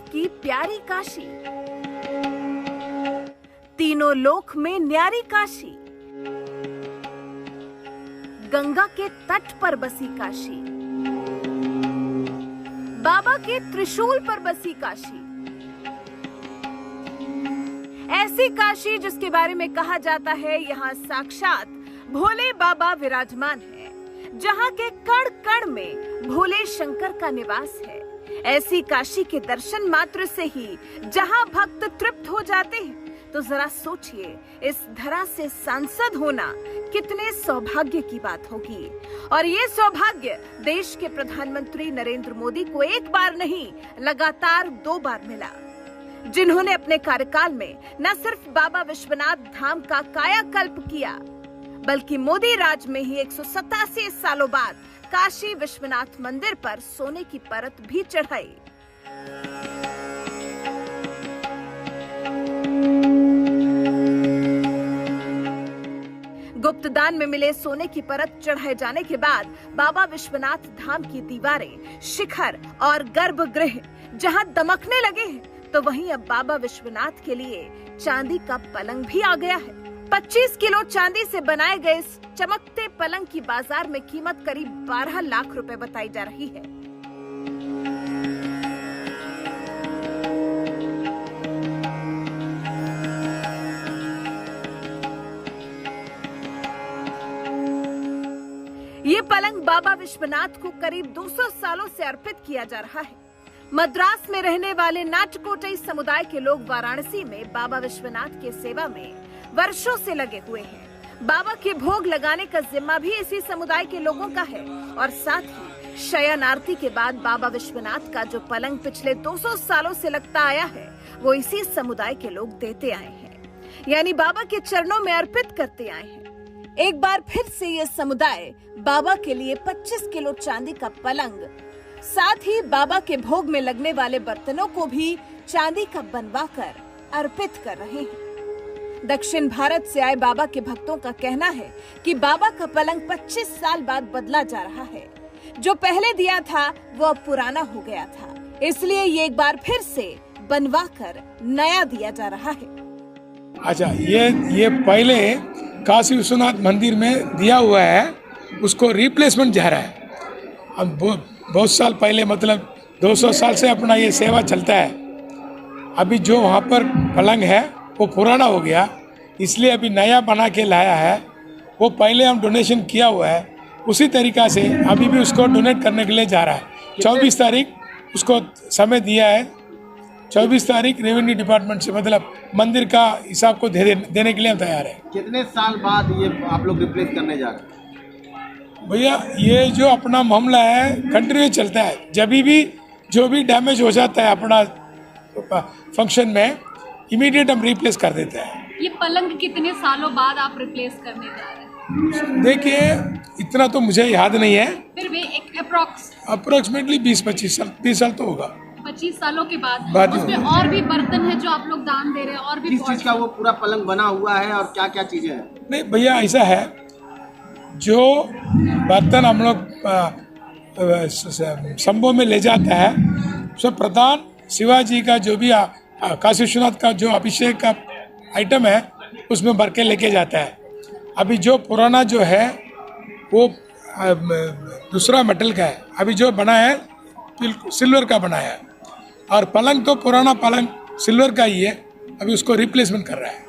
की प्यारी काशी, तीनों लोक में न्यारी काशी, गंगा के तट पर बसी काशी, बाबा के त्रिशूल पर बसी काशी, ऐसी काशी जिसके बारे में कहा जाता है यहाँ साक्षात भोले बाबा विराजमान है, जहाँ के कण कण में भोले शंकर का निवास है। ऐसी काशी के दर्शन मात्र से ही जहाँ भक्त तृप्त हो जाते हैं, तो जरा सोचिए इस धरा से सांसद होना कितने सौभाग्य की बात होगी। और ये सौभाग्य देश के प्रधानमंत्री नरेंद्र मोदी को एक बार नहीं, लगातार 2 बार मिला, जिन्होंने अपने कार्यकाल में न सिर्फ बाबा विश्वनाथ धाम का कायाकल्प किया, बल्कि मोदी राज में ही 187 सालों बाद काशी विश्वनाथ मंदिर पर सोने की परत भी चढ़ाई। गुप्तदान में मिले सोने की परत चढ़ाए जाने के बाद बाबा विश्वनाथ धाम की दीवारें, शिखर और गर्भगृह जहां दमकने लगे हैं, तो वहीं अब बाबा विश्वनाथ के लिए चांदी का पलंग भी आ गया है। 25 किलो चांदी से बनाए गए इस चमकते पलंग की बाजार में कीमत करीब 12 लाख रुपए बताई जा रही है। ये पलंग बाबा विश्वनाथ को करीब 200 सालों से अर्पित किया जा रहा है। मद्रास में रहने वाले नाटकोटई समुदाय के लोग वाराणसी में बाबा विश्वनाथ के सेवा में वर्षों से लगे हुए हैं। बाबा के भोग लगाने का जिम्मा भी इसी समुदाय के लोगों का है और साथ ही शयन आरती के बाद बाबा विश्वनाथ का जो पलंग पिछले 200 सालों से लगता आया है, वो इसी समुदाय के लोग देते आए हैं, यानी बाबा के चरणों में अर्पित करते आए हैं। एक बार फिर से ये समुदाय बाबा के लिए 25 किलो चांदी का पलंग, साथ ही बाबा के भोग में लगने वाले बर्तनों को भी चांदी का बनवाकर अर्पित कर रहे हैं। दक्षिण भारत से आए बाबा के भक्तों का कहना है कि बाबा का पलंग 25 साल बाद बदला जा रहा है। जो पहले दिया था वो अब पुराना हो गया था, इसलिए ये एक बार फिर से बनवाकर नया दिया जा रहा है। अच्छा, ये पहले काशी विश्वनाथ मंदिर में दिया हुआ है, उसको रिप्लेसमेंट जा रहा है। अब बहुत साल पहले, मतलब 200 साल से अपना ये सेवा चलता है। अभी जो वहाँ पर पलंग है वो पुराना हो गया, इसलिए अभी नया बना के लाया है। वो पहले हम डोनेशन किया हुआ है, उसी तरीक़ा से अभी भी उसको डोनेट करने के लिए जा रहा है। 24 तारीख उसको समय दिया है। 24 तारीख रेवेन्यू डिपार्टमेंट से, मतलब मंदिर का हिसाब को देने के लिए हम तैयार है। कितने साल बाद ये आप लोग रिप्लेस करने जा रहे हैं? भैया, ये जो अपना मामला है कंटिन्यू चलता है। जब भी जो भी डैमेज हो जाता है अपना फंक्शन में, इमीडिएट हम रिप्लेस कर देते हैं। ये पलंग कितने सालों बाद आप रिप्लेस करने जा रहे हैं? देखिए, इतना तो मुझे याद नहीं है, फिर भी एक अप्रोक्सीमेटली 20-25 साल, 30 साल तो होगा। 25 सालों के बाद उसमें और भी बर्तन है जो आप लोग दान दे रहे हैं, और भी किस चीज का वो पूरा पलंग बना हुआ है और क्या क्या चीजें हैं? नहीं भैया, ऐसा है, जो बर्तन हम लोग संभव में ले जाता है, उसमें प्रधान शिवाजी का जो भी काशी विश्वनाथ का जो अभिषेक का आइटम है उसमें भर के लेके जाता है। अभी जो पुराना जो है वो दूसरा मेटल का है, अभी जो बना है बिल्कुल सिल्वर का बना है, और पलंग तो पुराना पलंग सिल्वर का ही है, अभी उसको रिप्लेसमेंट कर रहा है।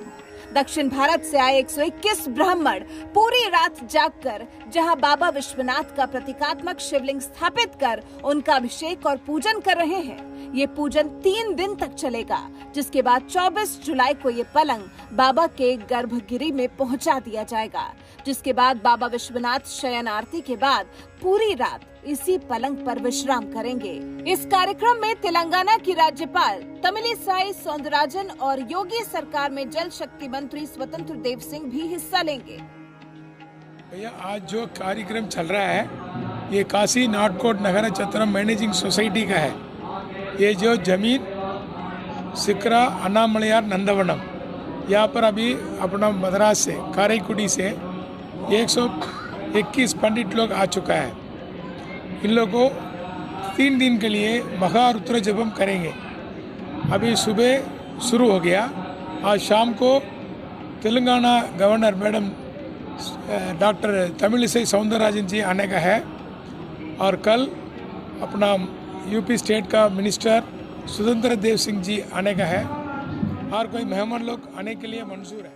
दक्षिण भारत से आए 121 ब्राह्मण पूरी रात जागकर जहां बाबा विश्वनाथ का प्रतीकात्मक शिवलिंग स्थापित कर उनका अभिषेक और पूजन कर रहे हैं। ये पूजन 3 दिन तक चलेगा, जिसके बाद 24 जुलाई को ये पलंग बाबा के गर्भगृह में पहुंचा दिया जाएगा, जिसके बाद बाबा विश्वनाथ शयन आरती के बाद पूरी रात इसी पलंग पर विश्राम करेंगे। इस कार्यक्रम में तेलंगाना की राज्यपाल तमिलिसाई सौंदरराजन और योगी सरकार में जल शक्ति मंत्री स्वतंत्र देव सिंह भी हिस्सा लेंगे। भैया, आज जो कार्यक्रम चल रहा है ये काशी नाटकोट नगर चत्रम मैनेजिंग सोसाइटी का है। ये जो जमीन सिकरा अन्नामलयार नंदवनम, यहाँ पर अभी अपना मद्रास से काराईकुड़ी से 121 पंडित लोग आ चुका है। इन लोगों को 3 दिन के लिए महारुद्र जपम करेंगे। अभी सुबह शुरू हो गया। आज शाम को Telangana governor madam doctor Tamilisai Soundararajan ji आने का है और कल अपना यूपी स्टेट का मिनिस्टर सुरेंद्र देव सिंह जी आने का है और कोई मेहमान लोग आने के लिए मंजूर है।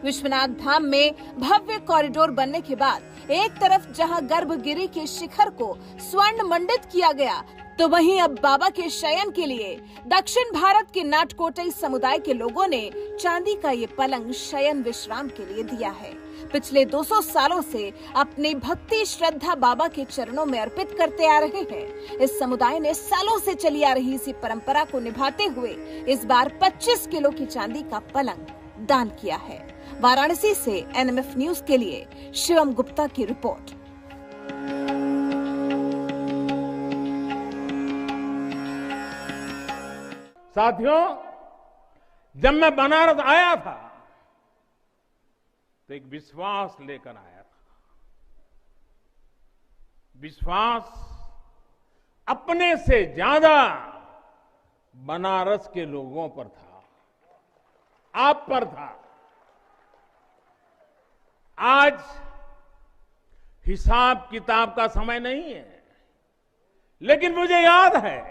विश्वनाथ धाम में भव्य कॉरिडोर बनने के बाद एक तरफ जहां गर्भगिरी के शिखर को स्वर्ण मंडित किया गया, तो वहीं अब बाबा के शयन के लिए दक्षिण भारत के नाटकोटई समुदाय के लोगों ने चांदी का ये पलंग शयन विश्राम के लिए दिया है। पिछले 200 सालों से अपनी भक्ति श्रद्धा बाबा के चरणों में अर्पित करते आ रहे हैं। इस समुदाय ने सालों से चली आ रही इसी परंपरा को निभाते हुए इस बार 25 किलो की चांदी का पलंग दान किया है। वाराणसी से एनएमएफ न्यूज के लिए शिवम गुप्ता की रिपोर्ट। साथियों, जब मैं बनारस आया था तो एक विश्वास लेकर आया था। विश्वास अपने से ज्यादा बनारस के लोगों पर था, आप पर था। आज हिसाब किताब का समय नहीं है, लेकिन मुझे याद है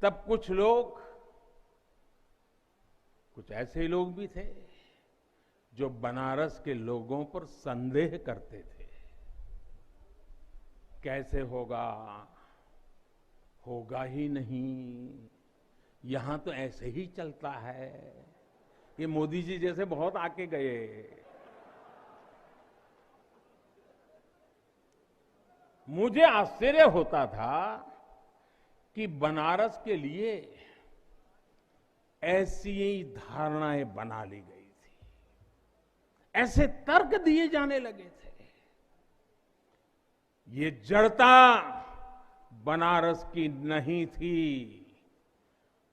तब कुछ लोग, कुछ ऐसे लोग भी थे जो बनारस के लोगों पर संदेह करते थे। कैसे होगा, होगा ही नहीं, यहां तो ऐसे ही चलता है। ये मोदी जी जैसे बहुत आके गए। मुझे आश्चर्य होता था कि बनारस के लिए ऐसी ही धारणाएं बना ली गई थी, ऐसे तर्क दिए जाने लगे थे। ये जड़ता बनारस की नहीं थी,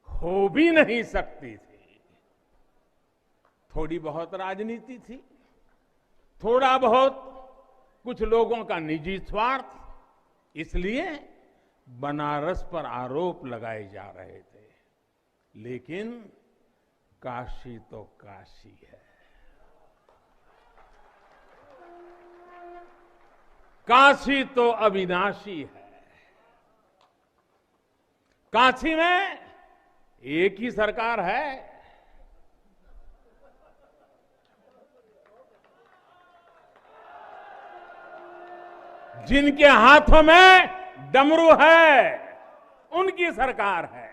हो भी नहीं सकती थी। थोड़ी बहुत राजनीति थी, थोड़ा बहुत कुछ लोगों का निजी स्वार्थ, इसलिए बनारस पर आरोप लगाए जा रहे थे। लेकिन काशी तो काशी है, काशी तो अविनाशी है। काशी में एक ही सरकार है, जिनके हाथों में डमरू है, उनकी सरकार है।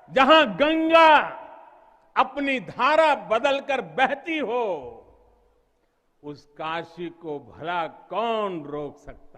जहां गंगा अपनी धारा बदलकर बहती हो, उस काशी को भला कौन रोक सकता